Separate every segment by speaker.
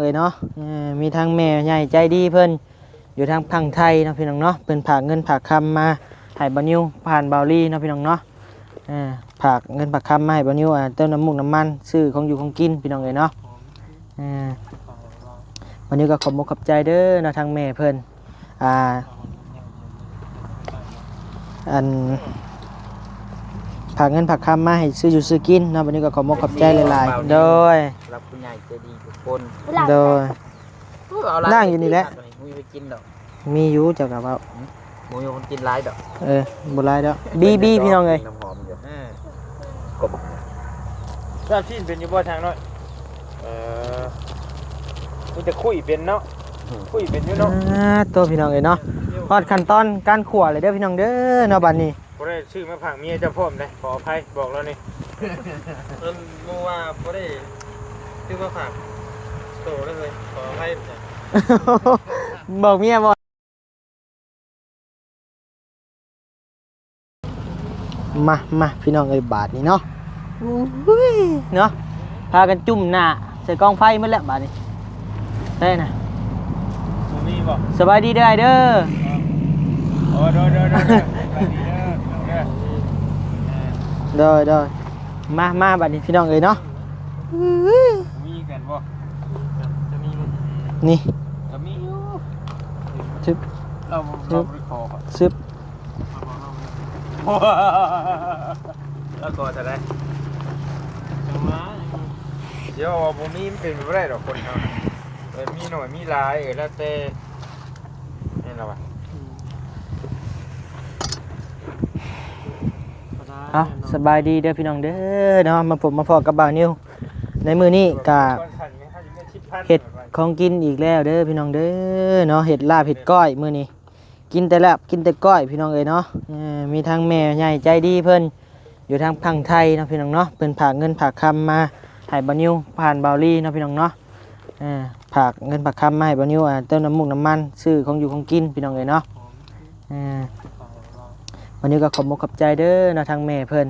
Speaker 1: เลยเนาะมีทางแม่ใหญ่ใจดีเพิ่นอยู่ทางพังไทยเนาะพี่น้องเนาะเพิ่นฝากเงินฝากคำมาให้บ่นิวผ่านเบาลี่เนาะพี่น้องเนาะฝากเงินฝากคำมาให้บ่นิวเติมน้ำมูกน้ำมันซื้อของอยู่ของกินพี่น้องเลยเนาะบ่นิวก็ขอบคุณขอบใจเด้อเนาะทางแม่เพิ่นอันฝากเงินฝากคำมาให้ซื้ออยู่ซื้อกินเนาะบ่นิวก็ขอบคุณขอบใจหลายๆโดย
Speaker 2: รับผู้ใหญ่ใจดีทุกคน
Speaker 1: โดยนั่งอยู่นี่แหละ
Speaker 2: มีไปกินดอก
Speaker 1: มีอยู่จักกับว่า
Speaker 2: หมูอยู่คนกินหลายดอก
Speaker 1: บ่หลายดอกบีพี่น้องเอ้ย
Speaker 2: น้ำหอมอยู่กบ
Speaker 3: ทราบที่เป็นอยู่บ่ทางน้อยมันจะคุยเป็นเนาะคุยเป็นอยู่เนาะ
Speaker 1: ตัวพี่น้องเอ้ยเนาะฮอดขั้นตอนการขั่วเลยเด้อพี่น้องเด้อเนาะบัดนี้
Speaker 3: บ่ได้ชื่อมาผังเมียเจ้าพ่อมเลยขออภัยบอกแล้วนี่มัวว่าบ่ได้ชื่อมาผังโตได้เลยขออภัย
Speaker 1: บอกเมียบ่มาพี่น้องเอ้ยบาทนี้เนาะเนาะพากันจุ่มหน้าใส่กองไฟหมดแล้วบาทนี้ได้นะ
Speaker 3: บ่มีบ่
Speaker 1: สบายดีเด้อไอ้เด้อ
Speaker 3: โอ้เด้อ
Speaker 1: โดยมาบัดนี้พี่น้องเอ้ยเนาะ
Speaker 3: มีกันบ่จะมี
Speaker 1: นี่
Speaker 3: จะมีอยู่
Speaker 1: ซึบ
Speaker 3: เราไปขอ
Speaker 1: ซึบ
Speaker 3: แล้วก็จะได้เดี๋ยวบ่มีมันเป็นบ่ได้ดอกคนเฮามีหน่อยมีหลายแล้วแต่นี่ล่ะว่ะ
Speaker 1: สบายดีเด้อพี่น้องเด้อเนาะมาพบมาพอกับบ่าวนิวในมื้อนี้ก็เฮ็ดของกินอีกแล้วเด้อพี่น้องเด้อเนาะเฮ็ดลาบเฮ็ดก้อยมื้อนี้กินแต่ลาบกินแต่ก้อยพี่น้องเอ้ยเนาะมีทางแม่ใหญ่ใจดีเพิ่นอยู่ทางพังไทยเนาะพี่น้องเนาะเพิ่นฝากเงินฝากคำมาให้บ่นิวผ่านเบาลี่เนาะพี่น้องเนาะฝากเงินฝากคำมาให้บ่นิวเติมน้ำมูกน้ำมันซื้อของอยู่ของกินพี่น้องเอ้ยเนาะวันนี้ก็ขอบคุณขอบใจเด้อเนาะทางแม่เพิ่น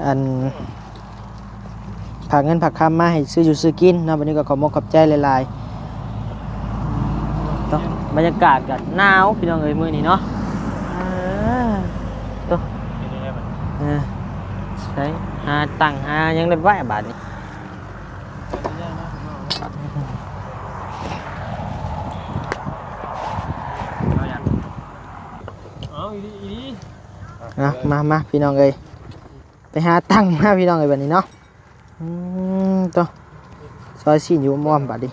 Speaker 1: อันฝากเงินฝากคำมาให้ซื้ออยู่ซื้อกินเนาะวันนี้ก็ขอบคุณขอบใจหลายๆต้องบรรยากาศก็หนาวพี่น้องเอ้ยมื้อนี้เนาะตัวใช้หาตังหายังได้ไว้บาทนี้มาพี่น้องเอ้ยไปหาตังค์มาพี่น้องเอ้ยบัดนี้เนาะตัวซอยซีนอยู่ม่อมบัดนี้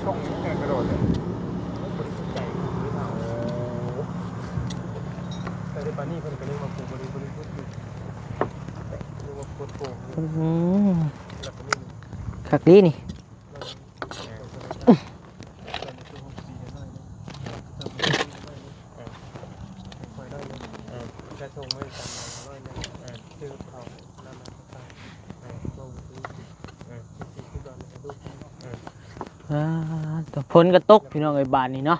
Speaker 3: ช่องนี้กระโดดเลยแต่ในปานี่เพิ่นก็เรียกว่าปูบริเรียกว่าโคตรโกง
Speaker 1: คักดีนี่ฝนก็ตกพี่น้องเอ้ยบานนี่เนาะ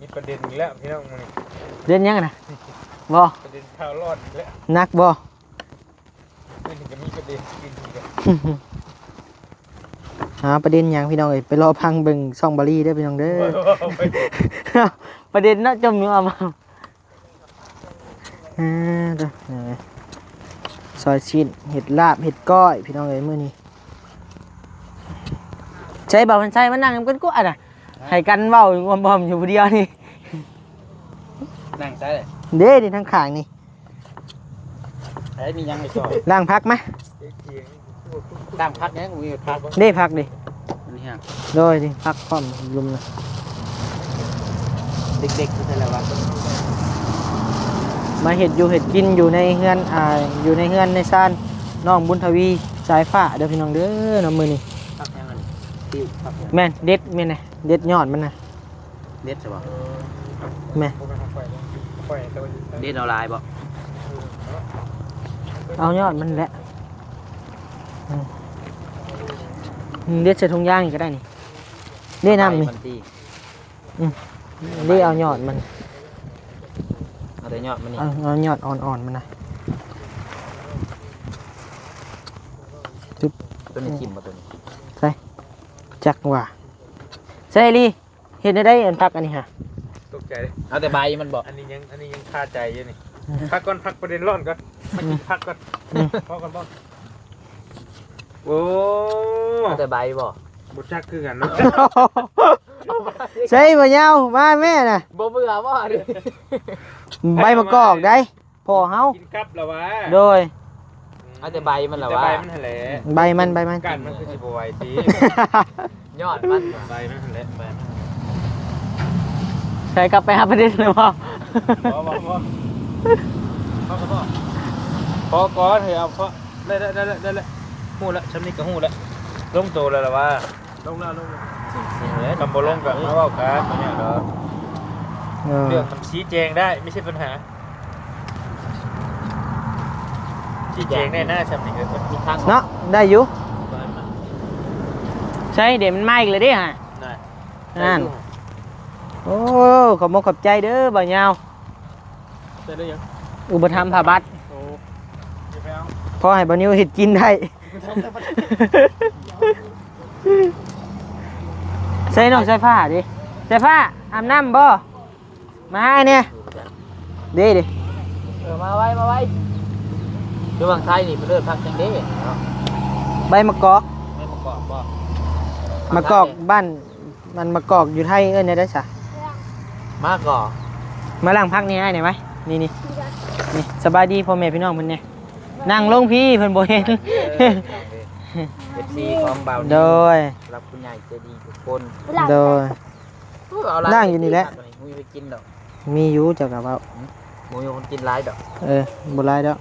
Speaker 3: มีประเด็นอีกแล้วพี่น้องมื้อนี้
Speaker 1: เล่นยังนะบ่
Speaker 3: ประเด็นข่าวรอดอีกแล้ว
Speaker 1: นักบ่
Speaker 3: นี่ถึงจะมีประเด็นกินอีก
Speaker 1: แล้วประเด็นยังพี่น้องเอ้ยไปรอพังเบิ่งช่องบาลีเด้อพี่น้องเด้อประเด็นน่าจมอยู่เอามาซอยชิ้นเห็ดลาบเห็ดก้อยพี่น้องเอ้ยมื้อนี้ใช้บ่าวพันใช้มานั่งกันกูอ่ะน่ะให้กันเว้าบ่มอยู่ผู้เดียวนี่
Speaker 2: นั่งใช่เลย
Speaker 1: เด้นี่ทางข้างนี่
Speaker 2: มียังไม่ชอบ
Speaker 1: ล้างพักมั้ย
Speaker 2: ล้างพักเนี่ยกูมีพัก
Speaker 1: เด้พักดิ
Speaker 2: นี่ฮะ
Speaker 1: โดยดิพักพร้อมลุมนะ
Speaker 2: เด็กๆคืออะไรวะ
Speaker 1: มาเห็ดอยู่เห็ดกินอยู่ในเฮือนอยู่ในเฮือนในซ่านน้องบุญทวีสายฟ้าเด้อพี่น้องเด้อน้ำมือนี่
Speaker 2: พักยังไงที่พัก
Speaker 1: แม่นเด็ดแม่นน่ะเด็ดยอดมันน่ะ
Speaker 2: เด็ดใช่ป่ะ
Speaker 1: แม่
Speaker 2: เด็ดเอาลายบ่
Speaker 1: เอายอดมันแหละเด็ดใส่ถุงยางก็ได้นี่เด็ดน้ำนี่ นี่เอายอดมัน
Speaker 2: เอาแต่ยอดมันนี่
Speaker 1: เอายอดอ่อนๆมันนะจุ๊บ
Speaker 2: ตัวนี้จิ้มบ่ตัวนี้
Speaker 1: ใส่จักว่าใส่ลีเห็นได้อันพักอันนี้ฮะ
Speaker 3: ตกใจเลย
Speaker 2: เอาแต่ใบมันบ่
Speaker 3: อันนี้ยังคาใจอยู่นี่พักก่อนพักประเด็นร้อนก่อนมากินพักก่อนพอก่อนบ่โอ้
Speaker 2: เอาแต่ใบบ่
Speaker 3: บุจักคือกันเนาะ
Speaker 1: ใส่บ่ยาวมาแม่น่ะ
Speaker 2: บ่เบื่อบ่ดิ
Speaker 1: ใบมะกอกได้พอเฮา
Speaker 3: กินกับแล้ววะ
Speaker 1: โดย
Speaker 2: เอาแต่ใบมันล่ะ
Speaker 3: แต่
Speaker 2: วะ
Speaker 3: ใบมันหั่นแหละ
Speaker 1: ใบมัน
Speaker 3: กันมันคือสิบ่ไหวติ
Speaker 2: ยอดมัน
Speaker 3: ใบมันหั่นแหละใบมัน
Speaker 1: ใส่กลับไปหาประเด็นเลยบ่
Speaker 3: บ่พอก่อนเฮ้ยเอาพอได้ฮู้แล้วฉันนี่ก็ฮู้แล้วลงโตแล้วล่ะวะลงแล้ว
Speaker 2: สิ่งเลย
Speaker 3: คำบ่ลงก็มาเว้ากันตัวเนี้ยเนาะ เรื่องมันชี้แจงได้ไม่ใช่ปัญหาชี้แจงได้หน้าฉันนี่คือ
Speaker 2: มีทาง
Speaker 1: เนาะได้อยู่ใช่เดี๋ยวมันมาอีกเลยเดิฮะ
Speaker 3: น่ะ
Speaker 1: นั่นโอ้ขอบคุณขอบใจเด้อบ่าวยาว
Speaker 3: ได้ได้ยัง
Speaker 1: อุปถัมภ์ผาบัตร
Speaker 3: โอ้ยไปเอา
Speaker 1: ขอให้บ่าวนิวเฮ็ดกินได้ใส่น้องใส่ผ้าดิใส่ผ้าอาบน้ำบ่มาเนี่ยเด้ดิ
Speaker 2: มาไว้อยู่บางไทยนี่เพิ่นเลิศพักจังเด้เนาะ
Speaker 1: ใบมะกอก
Speaker 2: ไม่ประกอบบ่
Speaker 1: มะกอกบ้านมันมะกอกอยู่ไทยเอิ้นได้ซะ
Speaker 2: มาก่อ
Speaker 1: มาล้างพักนี่ให้ได้ไหมนี่นี่สบายดีพ่อแม่พี่น้องเพิ่นเนี่ยนั่งลงพี่เพิ่นบ่เห็น
Speaker 2: FC ของเบา
Speaker 1: โดย
Speaker 2: รับคุณใหญ่ใจดีทุกคน
Speaker 1: โดย
Speaker 2: เอา
Speaker 1: นั่งอยู่นี่แหละ
Speaker 2: มูไปกินดอก
Speaker 1: มีอยู่เจ้ากับว่า
Speaker 2: มูมีคนกินหลายดอก
Speaker 1: บ่หลายดอก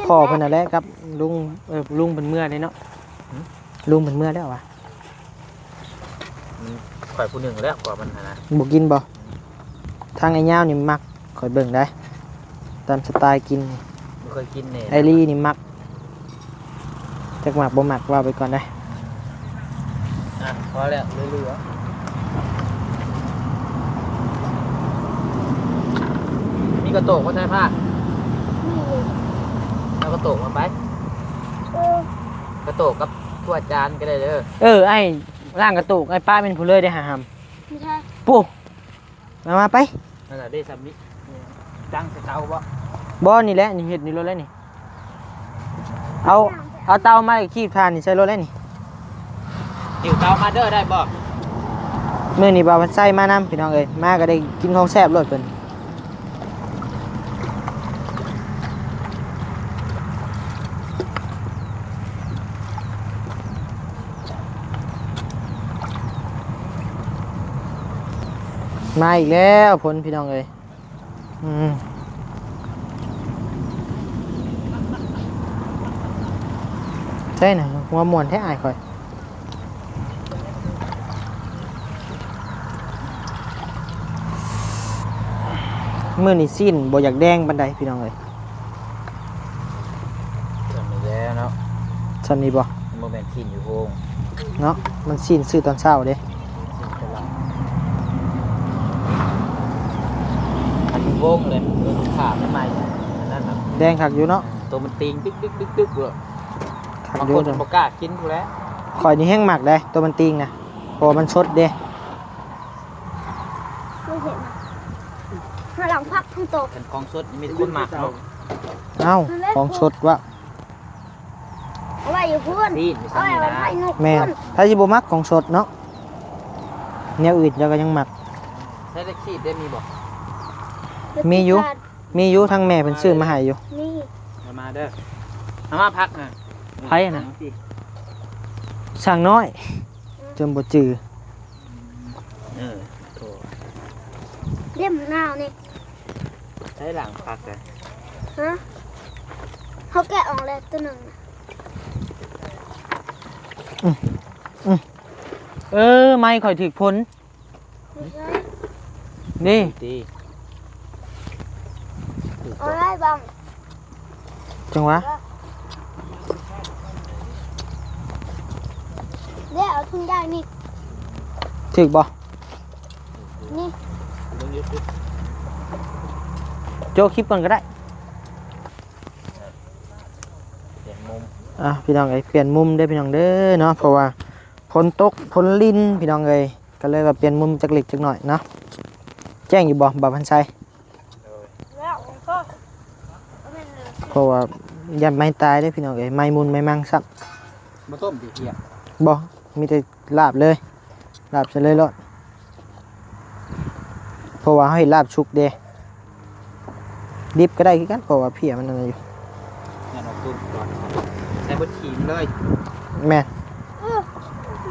Speaker 1: พ่อเพิ่นน่ะแหละกับลุงลุงเพิ่นเมื่อได้เนาะลุงเพิ่นเมื่อแล้ววะ
Speaker 2: ข่อยผู้หนึ่งแล้วกว่ามันนะ
Speaker 1: บ่กินบ่ทางไอ้ยาวนี่มักข่อยเบิ่งได้ตามสไตล์กิน
Speaker 2: ไม่เคยกินเนี่ย
Speaker 1: ไอรี่นี่มักจักมักบ่มักว่าไปก่อนได้
Speaker 2: พอแล้วเรื่อยๆมีกระโตกเขาใช้ผ้าแล้วกระโตกมาไปกระโตกกับถ้วยจานก็ได้เด้อ
Speaker 1: ไอ้ร่างกระตุกไอ้ป้าเป็นผู้เลยได้หาหำ
Speaker 4: ไม่ใช่
Speaker 1: ปุ๊มาไป
Speaker 2: นั่นแหละได้ซ้ำนี้จังใส่เตาบ่
Speaker 1: บ่นี่แหละนี่เฮ็ดนี่รถแล้วนี่เอาเตามาคีบทานนี่ใส่รถแล้วนี่
Speaker 2: หิวเตามาเด้อได้บ่
Speaker 1: มื้อนี้บ่าวใส่มานำพี่น้องเอ้ยมาก็ได้กินของแซ่บรถเพิ่นมาอีกแล้วผลพี่น้องเอ้ยใช่น่ะหัวม่วนแท้อายข่อยมื้อนี้สิ้นบ่อยากแดงปานใดพี่น้องเอ้ย
Speaker 2: จำไม่แล้วเนาะ
Speaker 1: ซั่นนี่บ่
Speaker 2: โมเมนต์กินอยู่โฮง
Speaker 1: เนาะมันสิ้นซื้อตอนเช้าเด้
Speaker 2: อันโวงเลยขาไม่ไหมนั่นน่ะ
Speaker 1: แดงคักอยู่เนาะ
Speaker 2: ตัวมันติงตึกเลย
Speaker 1: คัก
Speaker 2: บาง
Speaker 1: อยู่
Speaker 2: คน
Speaker 1: จัง
Speaker 2: บอกกล้ากินกูแล้ว
Speaker 1: ข่อยนี่แห้งหมักได้ตัวมันติงนะเพราะว่ามันสดเด้
Speaker 4: ไม่เห็นนะมาหลังพักทั้งโต
Speaker 2: เป็นของสดมีคนหมักเนาะ
Speaker 1: เอ้าของสดวะ
Speaker 4: เอาไว้อยู่พื้น
Speaker 2: ซีนมี
Speaker 4: เอา
Speaker 2: ซ้ำ
Speaker 4: ไว้
Speaker 2: นี่
Speaker 4: ไว้
Speaker 2: นะ
Speaker 4: ให้นก
Speaker 1: แม่
Speaker 4: พื้น
Speaker 1: ถ้าสิบ่มักของสดเนาะแนวอื่นเจ้าก็ยังหมัก
Speaker 2: ใช้เล็กซีดได้มีบอก
Speaker 1: มีอยู่ทางแม่เพิ่นซื้อมาให้อยู่
Speaker 4: นี่
Speaker 2: มาเด้อเอามาพักนะ
Speaker 1: ไผน่ะสั่งน้อยจนบ่จือ
Speaker 2: โถ
Speaker 4: เลี่ยมนาวนี่
Speaker 2: ใช้หลังพักเลย
Speaker 4: ฮะเขาแกะออกแล้วตัวหนึ่งน่ะ
Speaker 1: ไม่ข่อยถึกพ้น
Speaker 4: ไม่ใช่
Speaker 1: นี่
Speaker 2: ดี
Speaker 4: เอาได้บ้าง
Speaker 1: จังหวะ
Speaker 4: เดี๋ยวเอาทุ่งได้นี่
Speaker 1: ถึกบ่
Speaker 4: นี่
Speaker 2: ลง YouTube
Speaker 1: โจคลิปก่อนก็ได้
Speaker 2: เปลี่ยนมุม
Speaker 1: พี่น้องเอ้ยเปลี่ยนมุมได้อพี่น้องเด้อเนาะเพราะว่าฝนตกฝนลิ้นพี่น้องเอ้ยก็เลยว่าเปลี่ยนมุมจักเล็กจักหน่อยเนาะแจ้งอยู่บ่บ่าวพันชัย
Speaker 4: แล้วก็เป็น
Speaker 1: เพราะว่ายันไม่ตายได้อพี่น้องเอ้ยไม่มุนไม่มั่งซับ
Speaker 2: มาต้มดิเพีย
Speaker 1: บ่มีแต่ลาบเลยลาบเฉยเลยรอดเพราะว่าเฮาเฮ็ดลาบชุกเด้ดิบก็ได้คือกันเพราะว่าเพียมันนั่นอยู่
Speaker 2: เนี่ยเราต้มก่อนใส่บดขีมเลย
Speaker 1: แม่น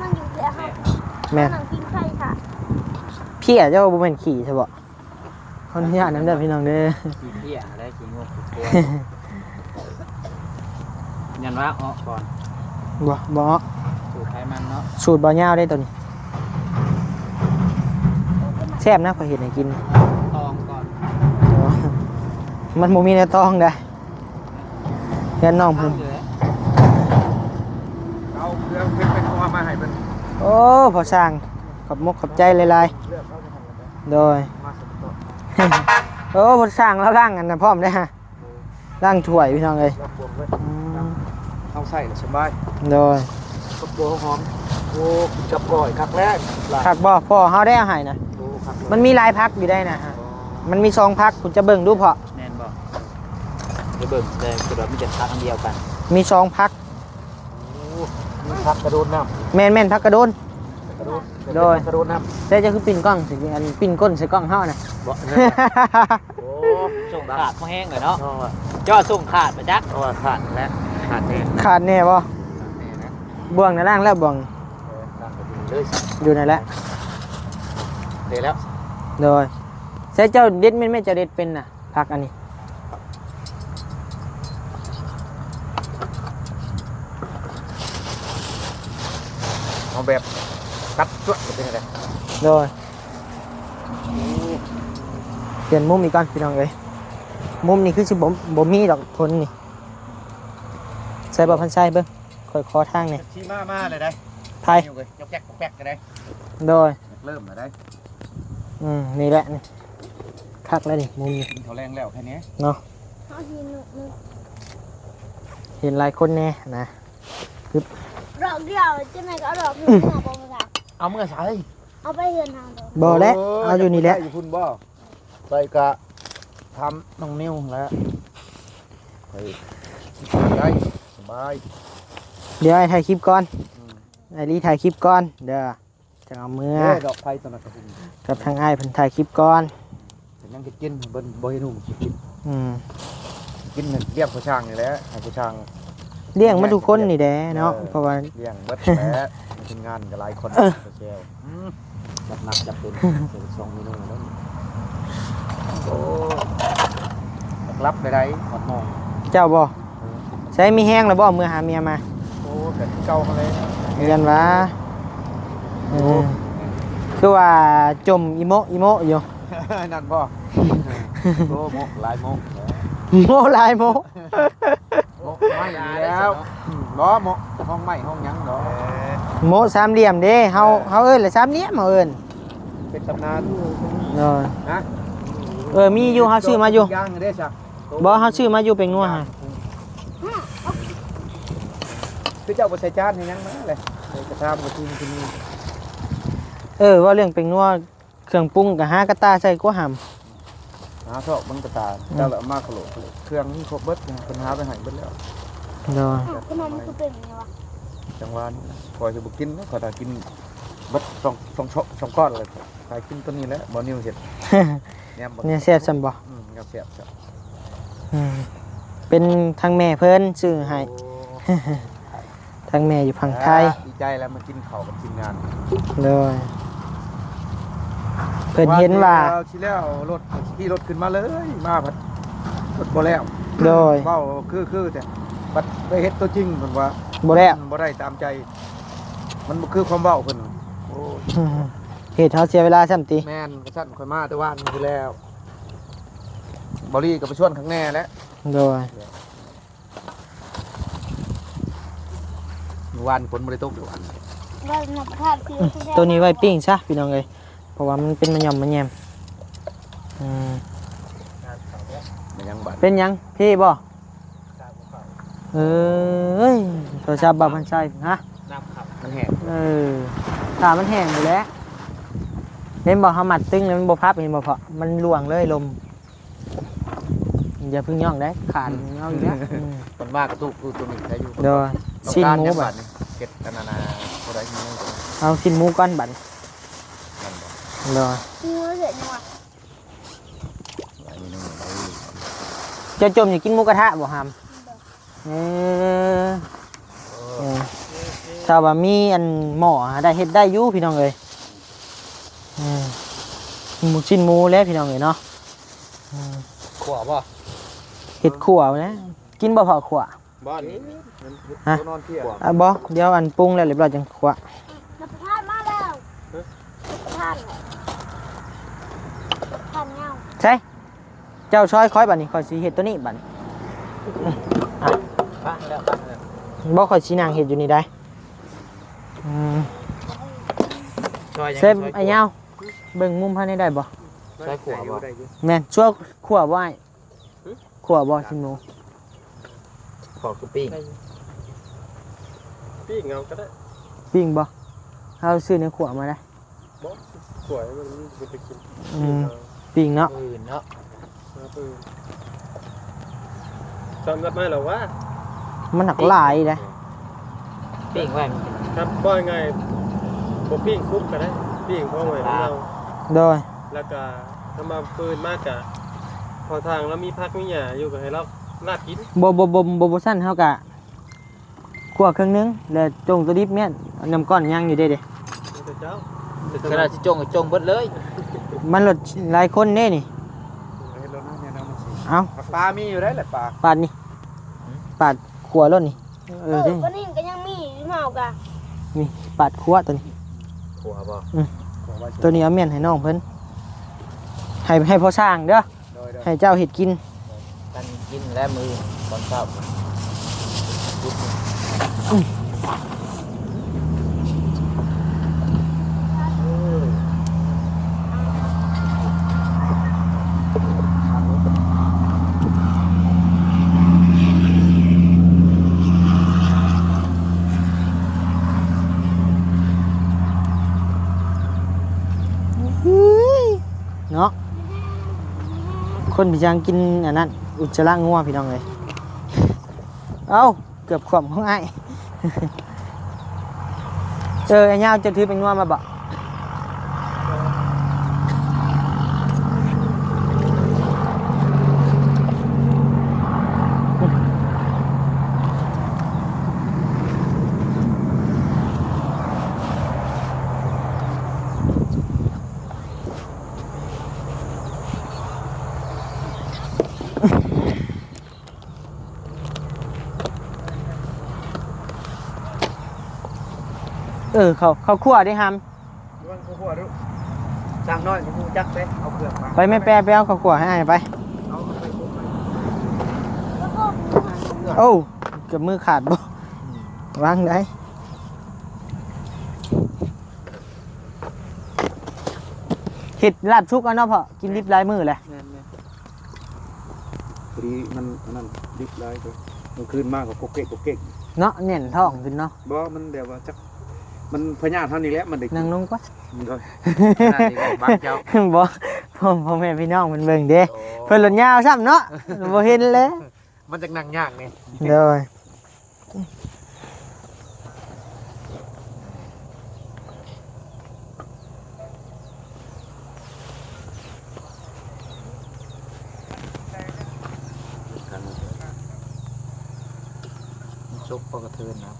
Speaker 4: มันอยู่ที่เขา
Speaker 1: แม่น
Speaker 4: หนังกินไข่ค่ะ
Speaker 1: เพียเจ้าบ่แม่นขี่ใช่บ่คนที่อ่านนำเด้อพี่น้องเด้อ
Speaker 2: ขีเพียได้ขีงูตัวยันว่าอ้อก่อน
Speaker 1: บ่
Speaker 2: สูตรไขมันเนาะ
Speaker 1: สูตรบ่ยาวได้ตัวนี้แซ่บนะข้อยเฮ็ดให้กิน
Speaker 2: ตองก่อน
Speaker 1: มันบ่มีแนวต้องได้แค่น้องเพิ่น
Speaker 2: เลย
Speaker 3: เอาเครื่องเพชรเป็นตัวมาให้เป็น
Speaker 1: โอ้พอสร้างขอบมกขอบใจหลาย
Speaker 3: เลือกเอาจะทำอะไร
Speaker 1: ๆโดย
Speaker 3: มาสต๊อก
Speaker 1: โอ้พอสร้างแล้วล่างอันน่ะพร้อมได้อฮะล่างถ้วยพี่น้องเอ้ย
Speaker 3: รับบวมไว้
Speaker 1: อืม
Speaker 3: เอาใส่สบาย
Speaker 1: โดย
Speaker 3: กับตัวหอมโอ้กับก่อยคักแรกหลาย
Speaker 1: ผักบ่พ่อเฮาได้เอาให้นะ
Speaker 3: โอ้คักเลย
Speaker 1: มันมีหลายพักอยู่ได้นะฮะมันมี2พักคุณจะเบิ่งดูพอ
Speaker 2: แน่นบอกเดี๋ยวเบิ่งเลยคือเราไม่จะทานอันเดียวกัน
Speaker 1: มี2พัก
Speaker 3: โอ้มีคักกระโดดน้ำ
Speaker 1: แม่นๆพักกระโดน
Speaker 3: กระโดด
Speaker 1: โดย
Speaker 3: กระโดดน้
Speaker 1: แต่จะคือปิ้นกล้องสิอันปิ้นก้นใส่กล้องเฮานะ
Speaker 3: ำบ่เนี่ยโอ้
Speaker 2: ส่งขาดพอแห้งเลยเนาะ
Speaker 3: เอาอะ
Speaker 2: ยอดส่งขาดมาจัก
Speaker 3: เอาอะขาดแล้วขาดแน่
Speaker 1: ขาดแน่บ่
Speaker 3: ขาดแน่นะ
Speaker 1: บ่วงน่ะล่างแล้วบ่วง
Speaker 3: ขาดไปเลย
Speaker 1: อยู่นั่นแหละ
Speaker 3: เดี๋ยวแล้ว
Speaker 1: โดยใช้เจ้าเด็ดแม่นเจ้าเด็ดเป็นน่ะพักอันนี้
Speaker 3: เอาแบบกัดจุดเป็นไง
Speaker 1: โดยเปลี่ยนมุมอีกก่อนพี่น้องเอ้ยมุมนี้คือสิบ่มีดอกทนนี่ใส่บ่พันใส่เบิ่งค่อยขอทางนี่
Speaker 3: ชี้มาเลยได้
Speaker 1: ไผ่
Speaker 3: อยู่เลยยกแยกแป๊กกันได้
Speaker 1: โดย
Speaker 3: เริ่มเลยได้
Speaker 1: นี่แหละนี่คักแล้วนี่มุมนี้
Speaker 3: กินเขาแรงแล้วแค่นี้
Speaker 1: เนาะ
Speaker 4: เขาหินหนู
Speaker 1: เห็นหลายคนแน่นะ
Speaker 4: ดอกเดียวจะไหนก็เอาดอกหนึ่งมาบอกมา
Speaker 3: เอาเมื่อใส่
Speaker 4: เอาไปเฮือนทางเดียว
Speaker 1: บ่แล้วเอาอยู่นี่แหละ
Speaker 3: อยู่พุ่นบ่ไปกะทำน้องนิ้วแล้วไปได้สบาย
Speaker 1: เดี๋ยวไอ้ถ่ายคลิปก่อนไอ้ลีถ่ายคลิปก่อนเด้อจะเอามือ
Speaker 3: ดอกไผ่ตอนนั้นก็พุ่น
Speaker 1: กับทางอ้ายเพิ่นถ่ายคลิปก่อน
Speaker 3: เป็นยังกินเบิ่นบ่เห็นหูกิน
Speaker 1: อืม
Speaker 3: กินเลี้ยงผู้ช่างนี่แหละให้ผู้ช่าง
Speaker 1: เลี้ยงมาทุกคนนี่แหละเนาะเพราะว่า
Speaker 3: เลี้ยงเบิดแล้วทีมงานกับหลายคนเซลหนักจะเป็น2เมนูแล้วโอ้รับไปได้หมดมอง
Speaker 1: เจ้าบ่ใช้มีแห้งแล้วบ่มือหาเมียมา
Speaker 3: โอ้เกิดเก่ามาเลย
Speaker 1: เรียนว่าคือว่าจมอีโมอยู่
Speaker 3: นั่นบ่โอ้โมหลายโม
Speaker 1: โมหลายโม
Speaker 3: โมไม่แล้วล้อโมห้องไม่ห้องยังเนาะ
Speaker 1: โมสามเหลี่ยมเด้เฮาเอิ้นแหละสามเหลี่ยมเฮาเอิ้น
Speaker 3: เป็นตำนาน
Speaker 1: เออ
Speaker 3: นะ
Speaker 1: มีอยู่เฮาซื้อมาอยู่
Speaker 3: ย่างได้สัก
Speaker 1: บ่เฮาซื้อมาอยู่เป็นงัวฮะ
Speaker 3: คือเจ้าบ่ใส่จานให้ยังมาเลยกระทำกระทิงที่นี่
Speaker 1: ว่าเรื่องเป็นงัวเครื่องปรุงก็หากระตาใส่กว่าหำ
Speaker 3: หาเถาะบังกระตาเจ้าละมากขลุ่เครื่องนี่ครบเบิดปัญหาไปหายเบิดแล้ว
Speaker 1: เนาะ
Speaker 4: ขนมคือเป็นยังไงวะ
Speaker 3: จังหวะนี้คอยจะบุกินขอถ้ากินเบิดสองก้อนเลยใครกินตัวนี้แล้วบ่นิวเห็ดเนี่ย
Speaker 1: เนี่ยแซ่บซั่นบ่
Speaker 3: เนี่ยเสียบจ้ะ
Speaker 1: เป็นทางแม่เพิ่นซื้อให้ทางแม่อยู่ฝั่งไทย
Speaker 3: ดีใจแล้วมากินข้าวกับทีมงาน
Speaker 1: เลยเพิ่นเห็นว่า
Speaker 3: ที่แล้วรถขี่รถขึ้นมาเลยมาผัดรถบ่แล้ว
Speaker 1: โดย
Speaker 3: เว้าคือแต่บัดไปเฮ็ดตัวจริงเพิ่นว่า
Speaker 1: บ่แล้ว
Speaker 3: บ่ได้ตามใจ มันบ่คือความเว้าเพิ่นโอ้
Speaker 1: เหตุเฮาเสียเวลาซ้ํติ
Speaker 3: แม่นกระชั้นข่อยมาแต่ว่านี่คือแล้วบอลี่ก็ไปชวนข้างแน่แล้ว
Speaker 1: โดย
Speaker 3: เมื่อวานฝนบ่ได้ตกเดี๋ยววัน
Speaker 4: ว่าหนักภาพคือ
Speaker 1: ตัวนี้ไว้ปิ้งซะพี่น้องเอ้ย ราะว่ามันเป็นมันหย่อมมันแยม
Speaker 3: มันยังบัด
Speaker 1: เป็นหยังพี่บ่เอ้ยโทรศัพท์บ่พันใช่ฮะ
Speaker 2: น้ำขับ
Speaker 3: มันแห้ง
Speaker 1: ตามันแห้งหมดแล้วเห็นบ่เฮามัดตึงแล้วมันบ่พับเห็นบ่เพาะมันล่วงเลยลมอย่าเพิ่งย่องได้ขาดเอาอีกแล้ว
Speaker 3: มันมากกระตุกตัวนี้ใช้อยู่
Speaker 1: โดยชิ้นหมูบัด
Speaker 3: เก็บกันนาบ่ได้มี
Speaker 1: เอาชิ้นหมูก้อนบัด
Speaker 3: นั่นบ่
Speaker 1: โดย
Speaker 4: งูเห็นยังวะ
Speaker 3: อันนี้นึง
Speaker 1: เจ้าจมอย่ากินหมูกระทะบ่หามถ้าว่ามีอันหม้อได้เฮ็ดได้อยู่พี่น้องเอ้ยหมูชิ้นหมูแล้วพี่น้องเอ้ยเนาะ
Speaker 3: ขวบ่
Speaker 1: เฮ็ดขั่วนะกินบ่พอขั่ว
Speaker 3: บ้านนี้
Speaker 1: ฮะ
Speaker 3: นอนเที่ยง
Speaker 1: บ่เดี๋ยวอันปรุงแล้วเรียบร้อยจังขั่ว
Speaker 4: นับพานมาแล้วพานพานเงา
Speaker 1: ใช่เจ้าช้อยค่อยบัดนี้ค่อยสิเฮ็ดตัวนี้บัดนี้
Speaker 2: บ้านแล้วบ้านแล้ว
Speaker 1: บ่ค่อยสินั่งเฮ็ดอยู่นี่ได้
Speaker 2: ช่วยยัง
Speaker 1: เซฟไอ้ยาวเบิ่งมุมภายในได้บ่
Speaker 2: ช่วยขวบบ่
Speaker 1: แม่นชั่วขั่วบ่อ้ายขั่วบ่ชิ้นหมู
Speaker 2: ขอคือปิ้ง
Speaker 5: พี่เงาก็ได้
Speaker 1: ปิ้งบ่เฮาซื้อในขั่วมาได้
Speaker 5: บ่สวยมันจะไปกิน
Speaker 1: ปิ้งเนาะ
Speaker 2: อื่นเนาะ
Speaker 5: จำได้ไหมหรอว่า
Speaker 1: มันหนักหลายเด้
Speaker 2: ปิ้งไว้มันเป็น
Speaker 5: ครับว่าไงบ่ปิ้งคุกก็ได้ปิ้งพ่อหน่อยของเรา
Speaker 1: โดย
Speaker 5: แล้วก็ถ้ามาปืนมากกะพอทางแล้วมีพักมีหญ้าอยู่ก็ให้เราลาดกิน
Speaker 1: บ่ซั่นเฮาก็ขั่วครึ่งนึงแล้วจงตัวดิบแม่นเอาน้ำก้อนยังอยู่เด้
Speaker 5: แต่เจ้า
Speaker 2: ขนาดสิจงก็จงเบิดเลย
Speaker 1: มันลดหลายคนเด้นี่
Speaker 3: ให้รถน้ำเนี่ยน้ำมันสิ
Speaker 1: เอ้า
Speaker 3: ปลามีอยู่ได้แหละปลา
Speaker 1: ปาดนี่ปาดขั่วรถนี่เด้
Speaker 4: ก็นี่ก็ยังมีเมากะ
Speaker 1: นี่ปาดขั่วตัวนี้
Speaker 2: ขวบบ่
Speaker 1: ตัวนี้เอาเมียนให้น้องเพิ่นให้พ่อสร้างเด้อ
Speaker 3: โดย
Speaker 1: ให้เจ้าเฮ็ดกิน
Speaker 2: กันกินและมือตอนเช้า
Speaker 1: เนาะคนพี่จังกินอันนั้นอุจจาระงัวพี่น้องเลยเอ้าเกือบขวบของไอ้ ไอ้ยาวจะถือเป็นงัวมาบ่เขาคั่วได้ฮัม
Speaker 3: ด้วนข้าวดูสั่งน้อยกูจักไปเอาเปลือกมา
Speaker 1: ไปไม่แปรไปเอาข้าวคั่วให้อ้ายไป
Speaker 3: เอาไปคุกไป
Speaker 4: แล้วก็
Speaker 1: โอ้เกือบมือขาดบ่วางได้เห็ดลาบชุกเอาเนาะพ่อกินดิบหลายมือเลย
Speaker 3: พอดีมันนั่นดิบเลยมันคืนมากกว่าโกเก๊ก
Speaker 1: เนาะเน่นท้องขึ้นเนาะ
Speaker 3: บ่มันแบบว่าจักมันพญาเท่านี้แหละมันเด็ก
Speaker 1: นั่งลงปะ
Speaker 3: โดย
Speaker 2: นั่นนี่ก็บ้านเจ้า
Speaker 1: บ่พ่อแม่พี่น้องมันเบิ่งเด้เพิ่นหล่นยาวซ้ำเนาะบ่เห็นเลย
Speaker 2: มันจักหนังยากนี่
Speaker 1: เด้อ
Speaker 2: ซุปปกระเทือนนะ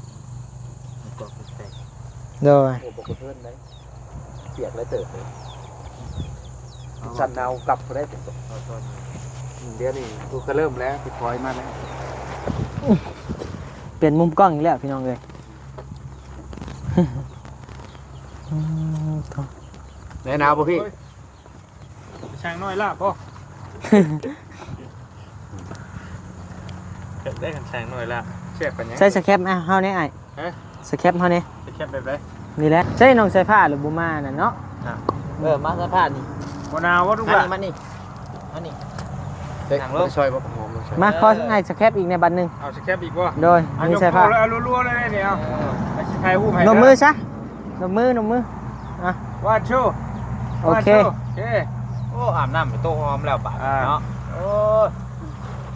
Speaker 2: มันก็แตก
Speaker 1: เด้อ
Speaker 3: โอ้บอกเพื่อนได้เปียกเลยเติบเลยสันเอากลับได้เติบเดี๋ยวนี้กูก็เริ่มแล้วติดพลอยมาแล้ว
Speaker 1: เปลี่ยนมุมกล้องอีกแล้วพี่น้องเอ้ย
Speaker 2: แน่นาวป่ะพี่
Speaker 5: ช่างน้อยลาบป่ะเก็บได้กันช่างน้อยลาบเชฟปัญญา
Speaker 1: ใส่สแคปเฮานี่อ้าย
Speaker 5: ฮะ
Speaker 1: สแคปเฮานี่
Speaker 5: จะแคบแบบไร
Speaker 1: นี่แหละใส่น้องใส่ผ้าหรือบ่มานั่นเนาะ
Speaker 5: อ่ะ
Speaker 2: มาสะพานนี่
Speaker 3: มะนาวว่าทุก
Speaker 2: อัน
Speaker 3: ละ
Speaker 2: นี้มันนี่อันนี้
Speaker 3: เด็กไม่ซอยว่าหอมมันใช่
Speaker 1: มาขอไอ้สแครปอีกในบัตรหนึ่ง
Speaker 3: เอาสแคปอีกว่า
Speaker 1: โดยมีใส่ผ้า
Speaker 3: เอารัวๆเลยเนี่ยเอาไปใครหู้ใคร
Speaker 1: นมมือซะนมมืออ่ะ
Speaker 3: ว่าชู
Speaker 1: โอเค
Speaker 2: โอ้อาบน้ำไปโตหอมแล้วบาดเนาะโอ้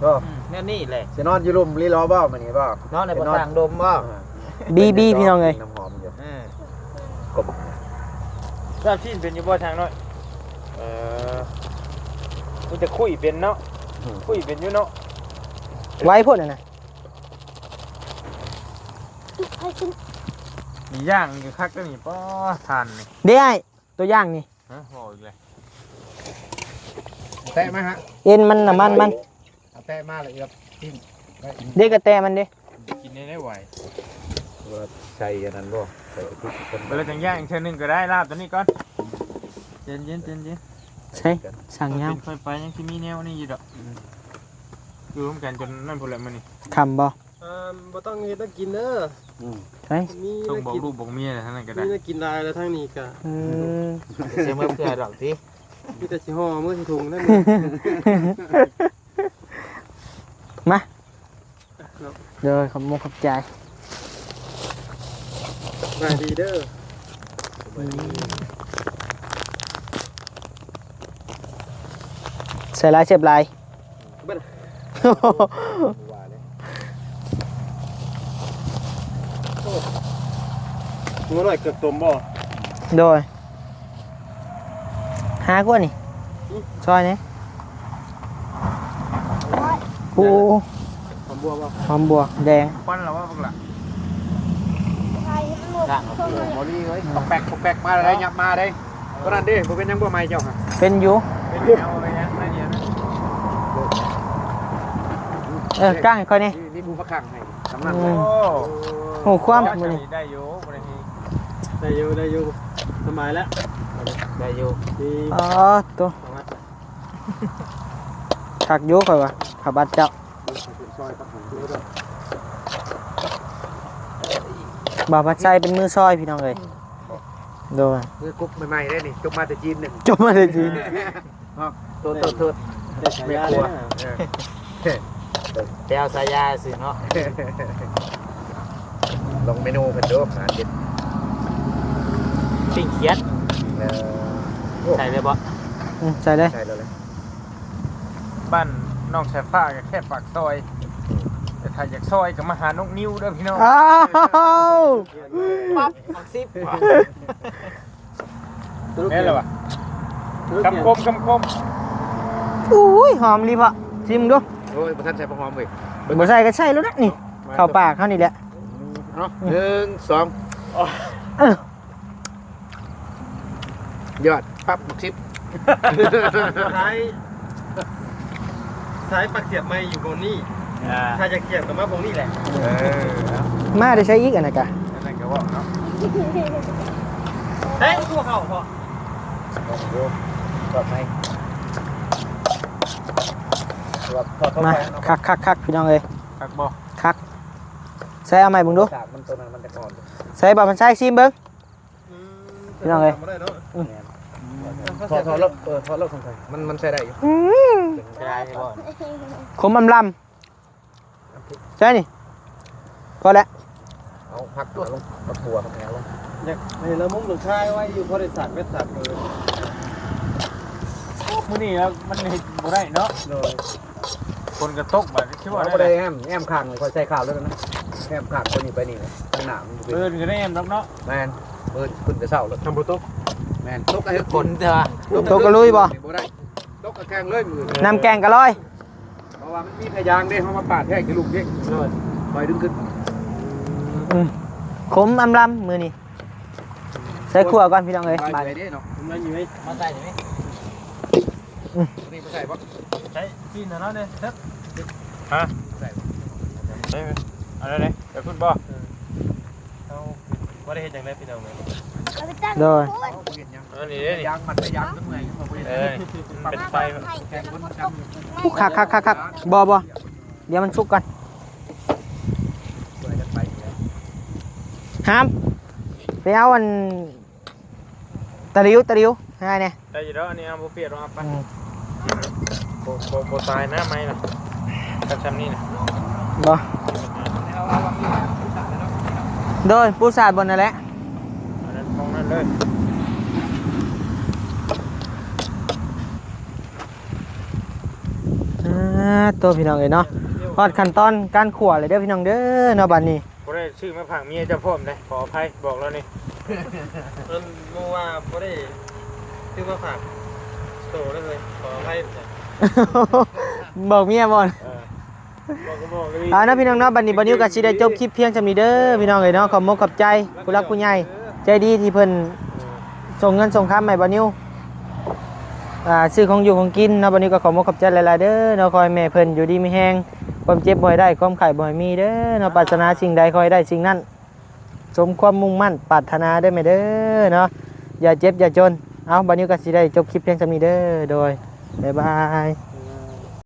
Speaker 3: ก็
Speaker 2: แน่นี่แหละ
Speaker 3: จะนอนอยู่รุมรีรอบ่มันนี่บ่
Speaker 2: เนาะในบ่สร้างดมบ่
Speaker 1: บีพี่น้องเอ้ย
Speaker 3: น้ำหอมอยู่
Speaker 2: กบทราบที่เป็นอยู่บ่ทางน้อยมันจะคุยเป็นเนาะคุยเป็นอยู่เนาะ
Speaker 1: ไว้พ่นนะ
Speaker 4: ให้กิน
Speaker 2: มีย่างอยู่คักก็นี่ป้อทานนี่
Speaker 1: เดี๋ยวไอ้ตัวย่างนี่
Speaker 2: ฮะโหอีกเลย
Speaker 3: แตะไหมฮะ
Speaker 1: เอ็นมันน่ะมัน
Speaker 3: เอาแตะมาเลยครับทิ้ง
Speaker 1: เด็กกระแตมันเด้
Speaker 2: กินได้ไหว
Speaker 3: ใส่อันนั้นบ่ใส่ทุกคน
Speaker 2: เวลาจังย่างอีกเทื่อนึงก็ได้ลาบตัวนี้ก่อนเย็น
Speaker 1: ใช่สั่งยาว
Speaker 2: ค่อยไปยังที่มีแนวนี่อยู่ดอกอยู่ร่วมกันจนนั่นพุ่นแหละมื้อนี้
Speaker 1: คำบ่
Speaker 5: บ่ต้องเฮ็ดต้องกินเด้อ
Speaker 1: ใช่
Speaker 5: มี
Speaker 2: ต้อง
Speaker 5: น่า
Speaker 2: บอก
Speaker 5: กิน
Speaker 2: ลูกบอกเมียอะไรทั้งนั้นก็ได้
Speaker 5: มีน่ากินลายแล้วทั้งนี้ก็
Speaker 2: เสียเมื่อเพื่อดอกสิ
Speaker 5: มีแต่สิห่อมื้อสิถุงนั่น
Speaker 1: มาเดี๋ยวขอบมุกขอบใจ
Speaker 5: มาดีเด้อ
Speaker 1: ใส่ลายเสียบลาย
Speaker 5: งัวหน่อยเกือบตมบ่
Speaker 1: โดยหากว่านี่ซอยนี่ปู
Speaker 5: หอมบัวบ่
Speaker 1: หอมบัวแดง
Speaker 2: ปั้นแล้วว่าพวกละ
Speaker 4: ใครให้ลูกเพิ่มเลย
Speaker 3: บอดี้เฮ้ยปอกแปกมาเลยยับมาเลยก็นั่นดิบ่เป็นยังบ่ใหม่เจ้าค่ะ
Speaker 1: เป็นอยู่
Speaker 2: เป็นแนวอะไรนะนั่นเดียวนะ
Speaker 1: ก้างให้ค่อยนี่
Speaker 3: นี่ผู้ประคังให้สำนัก
Speaker 1: อื
Speaker 3: เลย
Speaker 1: ม
Speaker 2: โอ้
Speaker 1: โหความมือนี่
Speaker 2: ได้อยู่บ่ได้ที่
Speaker 5: ได้อยู่สบายแล้ว
Speaker 2: ได้อยู่
Speaker 5: ดี
Speaker 1: อ๋อตัวขักอยุค่อยว่าขับบัดเจ้า
Speaker 3: ซอยปักหันด้วย
Speaker 1: บ่าวพัดใจเป็นมือซอยพี่น้องเลยโดย
Speaker 3: เมื่อกุ๊กใหม่ๆได้นี่จบมาแต่จีนหนึ่ง
Speaker 1: จบมาเลยจี
Speaker 3: ตัว
Speaker 5: ได้ฉายาเลยนะ
Speaker 2: ไปเอาสายยาสิเนาะ
Speaker 3: ลองเมนูกันดูอาหารเด็ด
Speaker 2: ปิ้งเขียดใส่เลยบ่
Speaker 1: ใส่เลย
Speaker 3: ใช่แล้วเลย
Speaker 2: บ้านน้องสายฟ้าก็แค่ปากซอยแต่ถ้าอยากซอยก็มาหานกนิ้วเด้อพี่น้อง
Speaker 1: อ้าว
Speaker 2: ปั๊บอักซิบแม่นแล้วว่ะคำคม
Speaker 1: อุ้ยหอมรีบอ่ะชิมดู
Speaker 3: โอ้ยประธานใส่ปลาหอมเว้ย
Speaker 1: บ่ใส่ก็ใช่แล้วนะนี่เข้าปากเขานี่แหละ
Speaker 3: เนาะ1 2
Speaker 1: เออย
Speaker 3: อดปั๊บชิป
Speaker 5: ซ้ายปักเสียบไม้อยู่บนนี้ถ้าจะเสียบก็มาบนนี้แหละ
Speaker 1: มาได้ใช้อีกอันนะกะ
Speaker 2: นั่นก็ว่าเนาะ
Speaker 5: เฮ้ยตัวเข่าพอ
Speaker 3: ลองดูกดไหม
Speaker 1: มาคักพี่น้องเลย
Speaker 2: คักบ่
Speaker 1: คักใส่เอาใหม่เบิ่งดู
Speaker 3: จากมันตัวนั้นมันจะก่อน
Speaker 1: ใส่บ่าวพันใช้ชิมเบิ่ง พี่น้องเอ้ย
Speaker 3: ถอดแล้วถอดแล้วของใครมันใช้ได้อยู่
Speaker 2: จะได้บ่
Speaker 1: ขมอำลำใช่นี่พอแล้ว
Speaker 3: เอาพักตัวลงกับตัวของแถวลง
Speaker 5: อยากเห็นแล้วมุ้งลูกชายไว้อยู่บริษัทเวชสัตว์เลย
Speaker 2: มื้อนี้แล้วมันเฮ็ดบ่ได้เนาะ
Speaker 5: เลย
Speaker 2: คนกระตกบัดคิดว่า
Speaker 3: เอา
Speaker 2: ได้
Speaker 3: ได้แอมข้างเลยคอยใส่ข้าวแล้วกันนะแอมข้างคนนี้ไปนี่เลยข้างหน้ามัน
Speaker 2: เอิ้นก็ได้แอมดอกเนาะ
Speaker 3: แมนเบิร์ดขึ้นแต่เช้าแล้ว
Speaker 5: ทำบุตร
Speaker 3: แมนตกไอ้
Speaker 2: คนเด้อ
Speaker 1: ตกกระลุยบ่
Speaker 3: ได้ตกกระแกงเลยมือ
Speaker 1: น้ำแกงกะลอย
Speaker 3: เพราะว่ามันมีพยางได้เขามาปาดแท้กี่ลูกเด้เลยปล่อยดึงขึ้น
Speaker 1: ขมอำลำมือนี่ใส่ขั่วก่อนพี่น้องเลย
Speaker 3: ปล่
Speaker 1: บา
Speaker 3: อ
Speaker 1: ด
Speaker 3: ยได้เนาะ
Speaker 5: ผมนั่งอยู่ไหม
Speaker 2: มาใส่ไหม
Speaker 3: นี่ไม่ใช่ปะ
Speaker 2: ใช้กินเนาะเนี่ยเฮ็ดฮะใส่เอาได้เลยเดี๋ยวคุณบ่
Speaker 5: เอาว่าได้เห็นอย่างไรพี่น้องเลย
Speaker 4: เอาไปตั้ง
Speaker 1: โดย
Speaker 2: อันนี้เด้นี่
Speaker 3: ยางมันไปยางขึ้นมาขึ้นมา
Speaker 2: เป็นไฟ
Speaker 3: แกงคนจำ
Speaker 1: อู้คักบ่เดี๋ยวมันสุกก่อน
Speaker 3: ช่วยกันไป
Speaker 1: ห้ามไปเอาอันตะริว ง่ายเนี่ย
Speaker 2: ได้อยู่แล้วอันนี้เอาบ่เปรียกเอาไป
Speaker 1: อืม
Speaker 2: โบตายนะไหมนะกับแซมนี่นะ
Speaker 1: บ่โดยปูสาดบนนั่นแหละ
Speaker 2: อันนั้นมองนั่นเลย
Speaker 1: ตัวพี่น้องเอ้ยเนาะฮอดขั้นตอนการขั่วเลยเด้อพี่น้องเด้อเนาะบัดนี้
Speaker 2: บ่ได้ชื่อมาผังเมียเจ้าพ่อมได้ขออภัยบอกแล้วนี่
Speaker 5: มันเมื่อว่าบ่ได้ซื้อมาฝากโตได้เลยขอให้
Speaker 1: บอกเมียบ่น
Speaker 2: บอกก็บอกเลย
Speaker 1: เนาะพี่น้องเนาะบัดนี้บ่นิวก็สิได้จบคลิปเพียงซำนี้เด้อพี่น้องเอ้ยเนาะขอบมกขอบใจผู้รักผู้ใหญ่ใจดีที่เพิ่นส่งเงินส่งคำให้บ่นิวซื้อของอยู่ของกินเนาะบัดนี้ก็ขอมกขอบใจหลายๆเด้อเนาะขอให้แม่เพิ่นอยู่ดีมีแฮงความเจ็บบ่ให้ได้ความไข้บ่ให้มีเด้อเนาะปรารถนาสิ่งใดขอให้ได้สิ่งนั้นสมความมุ่งมั่นปรารถนาเด้อแม่เด้อเนาะอย่าเจ็บอย่าจนเอาบัดนี้ก็สิได้จบคลิปเพียงซำนี้เด้อโดยบ๊ายบาย